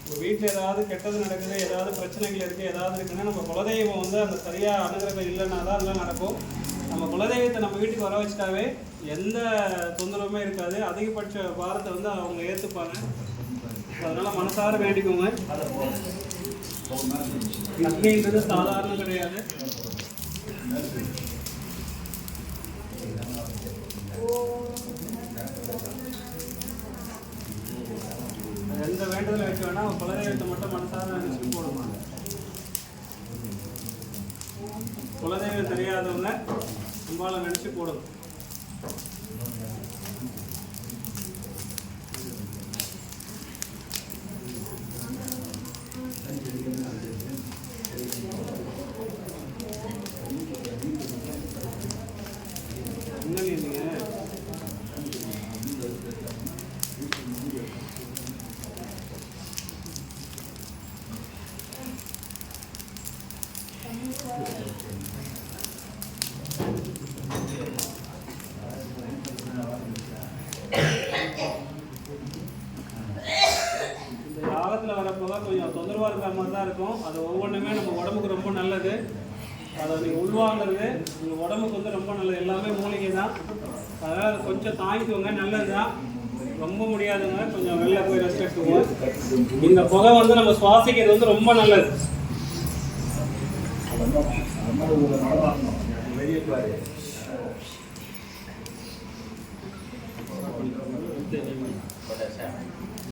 உங்கள் வீட்டில் ஏதாவது கெட்டது நடக்குது, ஏதாவது பிரச்சனைகள் இருக்குது, ஏதாவது இருக்குன்னா நம்ம குலதெய்வம் வந்து அந்த சரியாக அனுகிரகம் இல்லைன்னா தான் அதெல்லாம் நடக்கும். நம்ம குலதெய்வத்தை நம்ம வீட்டுக்கு வர வச்சுட்டாவே எந்த தொந்தரவுமே இருக்காது. அதிகபட்ச பாரத்தை வந்து அவங்க ஏற்றுப்பாங்க. அதனால் மனசார வேண்டிக்கோங்க. அக்னின்றது சாதாரணம் கிடையாது. எந்த வேண்டுதலை வைக்க வேணால் குலதெய்வத்தை மட்டும் மனசார நினைச்சு போடுவாங்க. குலதெய்வம் தெரியாதவங்க அம்பாவை நினைச்சு போடணும். இந்த காலத்தில் வரப்போதான் கொஞ்சம் தொந்தரவாக இருக்கிற மாதிரி தான் இருக்கும். அது ஒவ்வொன்றுமே நம்ம உடம்புக்கு ரொம்ப நல்லது. அதை நீங்கள் உள்வாங்கிறது உங்கள் உடம்புக்கு வந்து ரொம்ப நல்லது. எல்லாமே மூலிகை தான். அதனால் அதை கொஞ்சம் தாங்கிக்கோங்க, நல்லது தான். ரொம்ப முடியாதுங்க, கொஞ்சம் வெளில போய் ரெஸ்ட் எடுத்துக்குவோம். இந்த புகை வந்து நம்ம சுவாசிக்கிறது வந்து ரொம்ப நல்லது. வெளியே